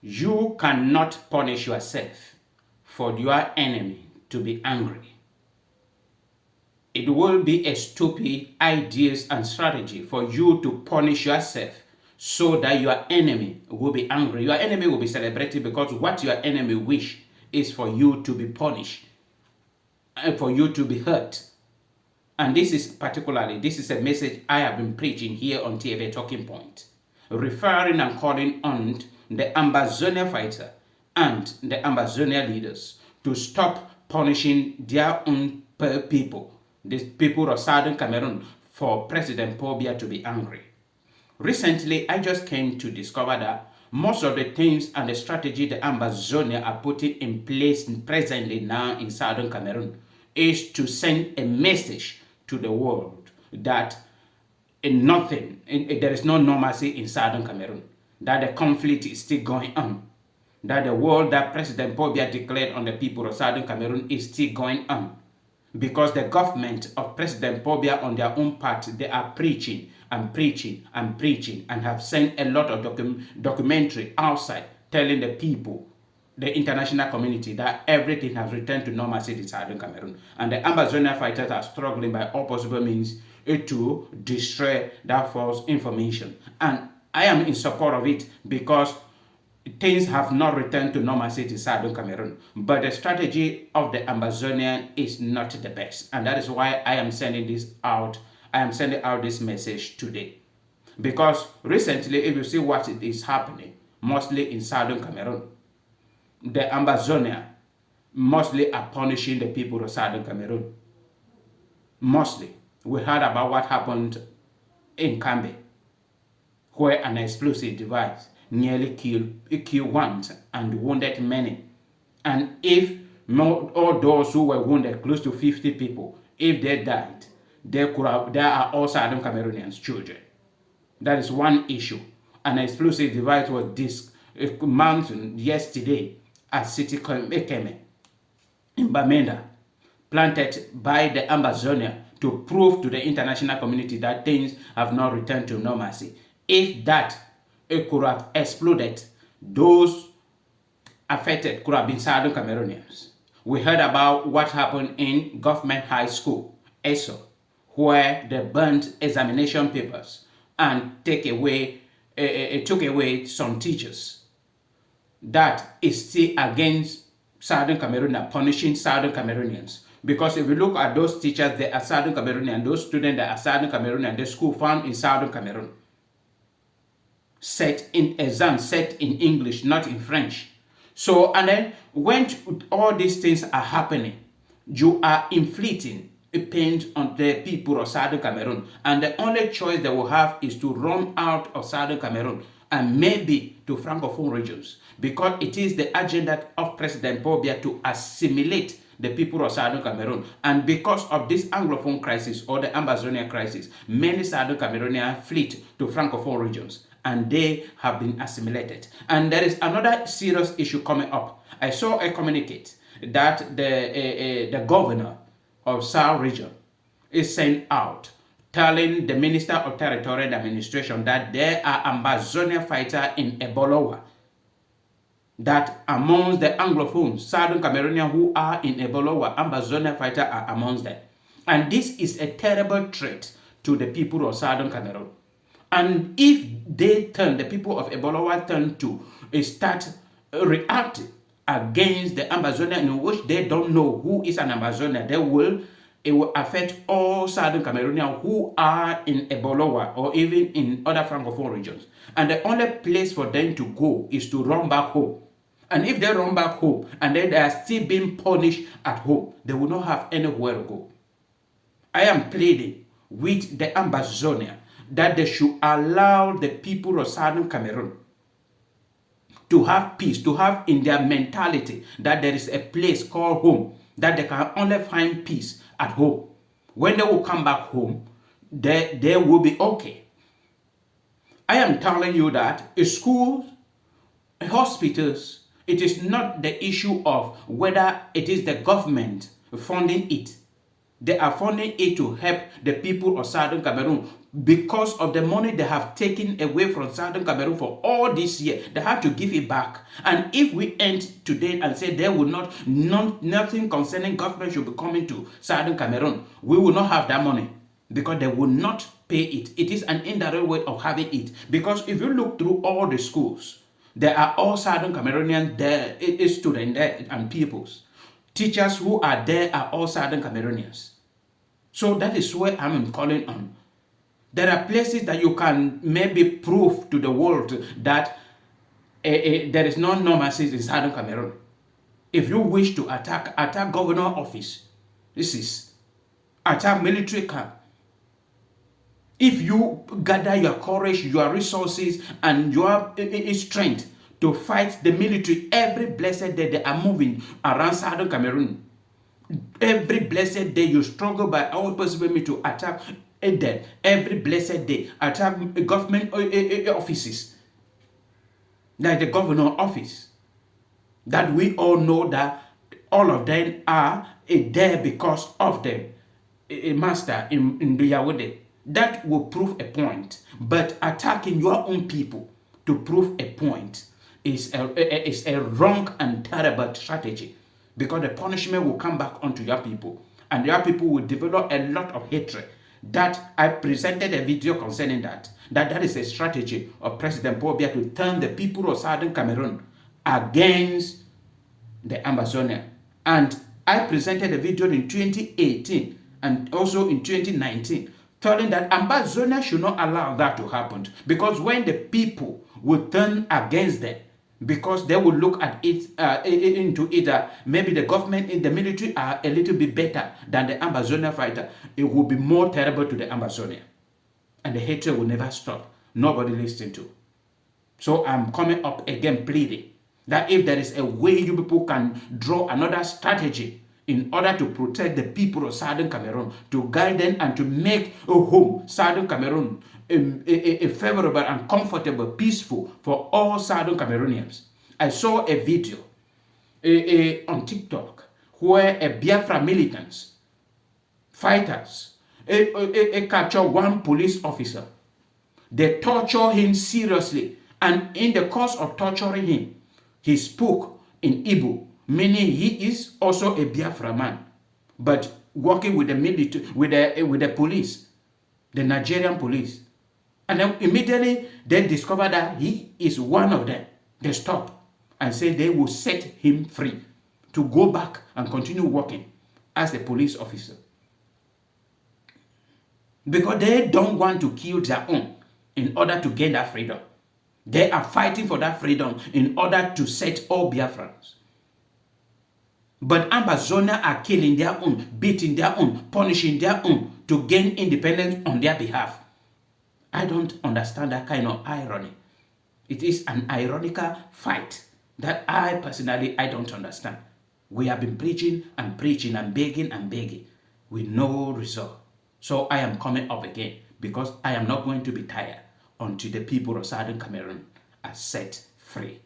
You cannot punish yourself for your enemy to be angry. It will be a stupid idea and strategy for you to punish yourself so that your enemy will be angry. Your enemy will be celebrated because what your enemy wish is for you to be punished and for you to be hurt. And this is a message I have been preaching here on TFA Talking Point, referring and calling on the Ambazonian fighter and the Ambazonian leaders to stop punishing their own people, the people of Southern Cameroon, for President Paul Biya to be angry. Recently, I just came to discover that most of the things and the strategy the Ambazonia are putting in place presently now in Southern Cameroon is to send a message to the world that there is no normalcy in Southern Cameroon, that the conflict is still going on, that the war that President Paul Biya declared on the people of Southern Cameroon is still going on. Because the government of President Paul Biya on their own part, they are preaching and preaching and preaching and have sent a lot of documentary outside telling the people, the international community, that everything has returned to normalcy in Southern Cameroon. And the Ambazonian fighters are struggling by all possible means to destroy that false information. And I am in support of it because things have not returned to normalcy in Southern Cameroon. But the strategy of the Ambazonian is not the best. And that is why I am sending this out. I am sending out this message today. Because recently, if you see what is happening, mostly in Southern Cameroon, the Ambazonian mostly are punishing the people of Southern Cameroon. Mostly. We heard about what happened in Kambe, where an explosive device nearly killed one and wounded many. And if all those who were wounded, close to 50 people, if they died, they are all Southern Cameroonians children. That is one issue. An explosive device was mounted yesterday at City Ekeme in Bamenda, planted by the Ambazonia to prove to the international community that things have not returned to normalcy. If that it could have exploded, those affected could have been Southern Cameroonians. We heard about what happened in Government High School, ESO, where they burnt examination papers and took away some teachers. That is still against Southern Cameroon and punishing Southern Cameroonians. Because if you look at those teachers, they are Southern Cameroonian, those students that are Southern Cameroonian, the school found in Southern Cameroon. Set in exams, set in English, not in French. So, and then when all these things are happening, you are inflicting a pain on the people of Southern Cameroon. And the only choice they will have is to run out of Southern Cameroon and maybe to Francophone regions. Because it is the agenda of President Paul Biya to assimilate the people of Southern Cameroon. And because of this Anglophone crisis or the Ambazonian crisis, many Southern Cameroonians fled to Francophone regions and they have been assimilated. And there is another serious issue coming up. I saw a communique that the governor of South region is sent out telling the Minister of Territorial Administration that there are Ambazonian fighters in Ebolowa, that amongst the Anglophones, Southern Cameroonians who are in Ebolowa, Ambazonian fighters are amongst them. And this is a terrible threat to the people of Southern Cameroon. And if the people of Ebolowa turn to start reacting against the Ambazonian, in which they don't know who is an Ambazonian, it will affect all Southern Cameroonians who are in Ebolowa or even in other Francophone regions. And the only place for them to go is to run back home. And if they run back home and then they are still being punished at home, they will not have anywhere to go. I am pleading with the Ambazonia that they should allow the people of Southern Cameroon to have peace, to have in their mentality that there is a place called home, that they can only find peace at home. When they will come back home, they will be okay. I am telling you that schools, hospitals, it is not the issue of whether it is the government funding it. They are funding it to help the people of Southern Cameroon because of the money they have taken away from Southern Cameroon for all this year. They have to give it back. And if we end today and say there will nothing concerning government should be coming to Southern Cameroon, we will not have that money because they will not pay it. It is an indirect way of having it. Because if you look through all the schools, there are all Southern Cameroonians there, students there and pupils. Teachers who are there are all Southern Cameroonians. So that is where I'm calling on. There are places that you can maybe prove to the world that there is no normalcy in Southern Cameroon. If you wish to attack governor office. This is attack military camp. If you gather your courage, your resources, and your strength to fight the military every blessed day they are moving around Southern Cameroon, every blessed day you struggle by all possible means to attack them, every blessed day attack government offices, like the governor office, that we all know that all of them are there because of the master in the Yahweh. That will prove a point. But attacking your own people to prove a point is a wrong and terrible strategy, because the punishment will come back onto your people, and your people will develop a lot of hatred. That I presented a video concerning that is a strategy of President Paul Biya to turn the people of Southern Cameroon against the Ambazonian. And I presented a video in 2018 and also in 2019 telling that Ambazonia should not allow that to happen, because when the people will turn against them, because they will look at it into either maybe the government in the military are a little bit better than the Ambazonia fighter, it will be more terrible to the Ambazonia, and the hatred will never stop. Nobody listen to. So I'm coming up again pleading that if there is a way you people can draw another strategy in order to protect the people of Southern Cameroon, to guide them and to make a home, Southern Cameroon, a favorable and comfortable, peaceful for all Southern Cameroonians. I saw a video on TikTok where a Biafra militants, fighters, capture one police officer. They torture him seriously, and in the course of torturing him, he spoke in Igbo, meaning he is also a Biafra man, but working with the military, with the police, the Nigerian police. And then immediately they discover that he is one of them. They stop and say they will set him free to go back and continue working as a police officer, because they don't want to kill their own in order to gain that freedom. They are fighting for that freedom in order to set all Biafrans. But Ambazonia are killing their own, beating their own, punishing their own to gain independence on their behalf. I don't understand that kind of irony. It is an ironical fight that I personally don't understand. We have been preaching and preaching and begging with no result. So I am coming up again, because I am not going to be tired until the people of Southern Cameroon are set free.